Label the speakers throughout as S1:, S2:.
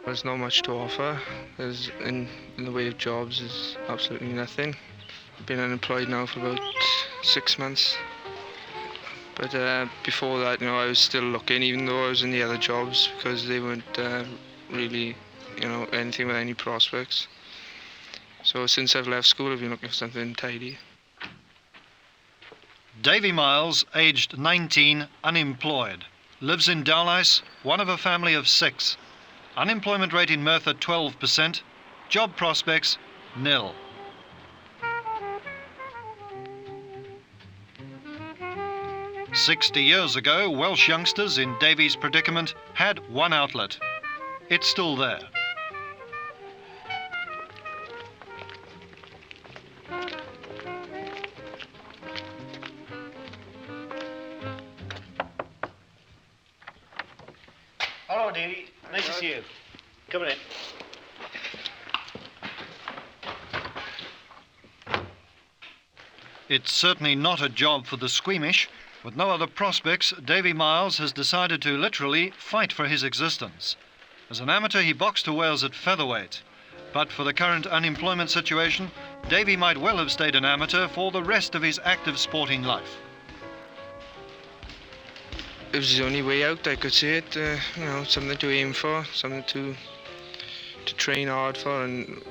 S1: There's not much to offer. In the way of jobs, there's absolutely nothing. I've been unemployed now for about 6 months. But before that, I was still looking, even though I was in the other jobs, because they weren't really, anything with any prospects. So since I've left school, I've been looking for something tidy.
S2: Davy Miles, aged 19, unemployed. Lives in Dowlais, one of a family of 6. Unemployment rate in Merthyr 12%. Job prospects, nil. "60 years ago, Welsh youngsters in Davy's predicament had one outlet. It's still there.
S3: Hello, Davy. Nice to see you. Come in.
S2: It's certainly not a job for the squeamish. With no other prospects, Davy Miles has decided to literally fight for his existence. As an amateur, he boxed to Wales at featherweight. But for the current unemployment situation, Davy might well have stayed an amateur for the rest of his active sporting life.
S1: It was the only way out, I could see it. Something to aim for, something to train hard for, and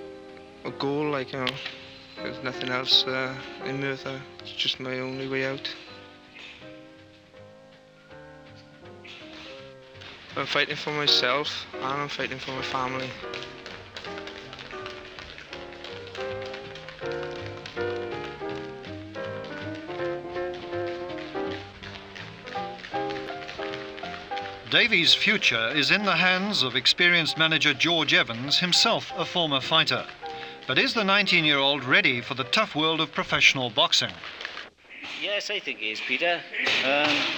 S1: a goal, There's nothing else in Merthyr. It's just my only way out. I'm fighting for myself and I'm fighting for my family.
S2: Davy's future is in the hands of experienced manager George Evans, himself a former fighter. But is the 19-year-old ready for the tough world of professional boxing?
S3: Yes, I think he is, Peter.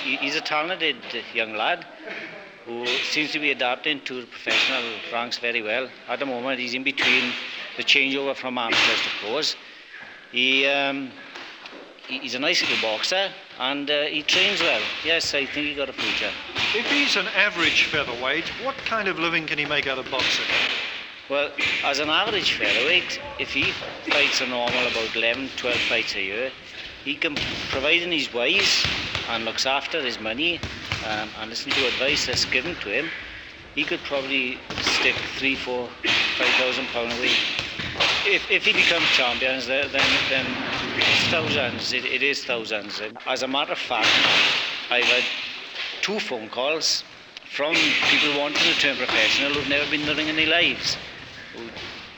S3: He's a talented young lad who seems to be adapting to the professional ranks very well. At the moment, he's in between the changeover from amateurs to pros. He's a nice little boxer and he trains well. Yes, I think he's got a future.
S2: If he's an average featherweight, what kind of living can he make out of boxing?
S3: Well, as an average featherweight, if he fights a normal about 11, 12 fights a year, he can, providing he's wise and looks after his money and listen to advice that's given to him, he could probably stick 3, 4, 5,000 pound a week. If he becomes champions, then it's thousands. It is thousands. As a matter of fact, I've had 2 phone calls from people wanting to turn professional who've never been in the ring in their lives, who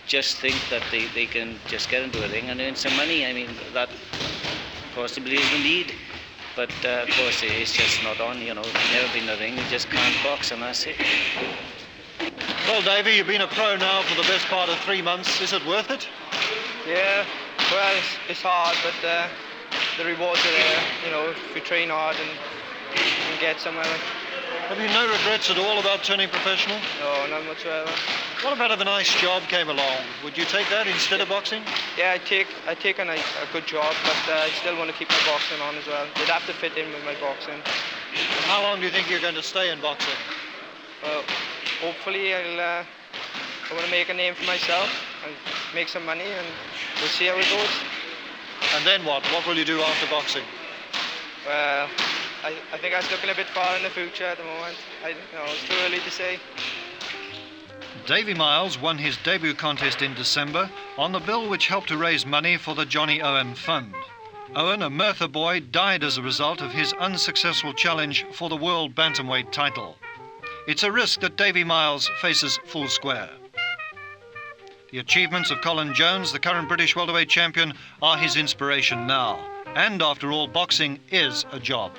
S3: just think that they can just get into a ring and earn some money. I mean, that possibly is the need, but of course it's just not on, never been in the ring, you just can't box and that's it.
S2: Well, Davy, you've been a pro now for the best part of 3 months. Is it worth it?
S1: Yeah, well, it's hard, but the rewards are there, if you train hard and get somewhere.
S2: Have you no regrets at all about turning professional?
S1: No, none whatsoever.
S2: What about if a nice job came along? Would you take that instead of boxing?
S1: Yeah, I take a good job, but I still want to keep my boxing on as well. It'd have to fit in with my boxing.
S2: And how long do you think you're going to stay in boxing?
S1: Well, hopefully I want to make a name for myself and make some money, and we'll see how it goes.
S2: And then what? What will you do after boxing?
S1: Well, I think I was looking a bit far in the future at the moment. It's too early to say.
S2: Davy Miles won his debut contest in December on the bill which helped to raise money for the Johnny Owen Fund. Owen, a Merthyr boy, died as a result of his unsuccessful challenge for the World Bantamweight title. It's a risk that Davy Miles faces full square. The achievements of Colin Jones, the current British welterweight champion, are his inspiration now. And after all, boxing is a job.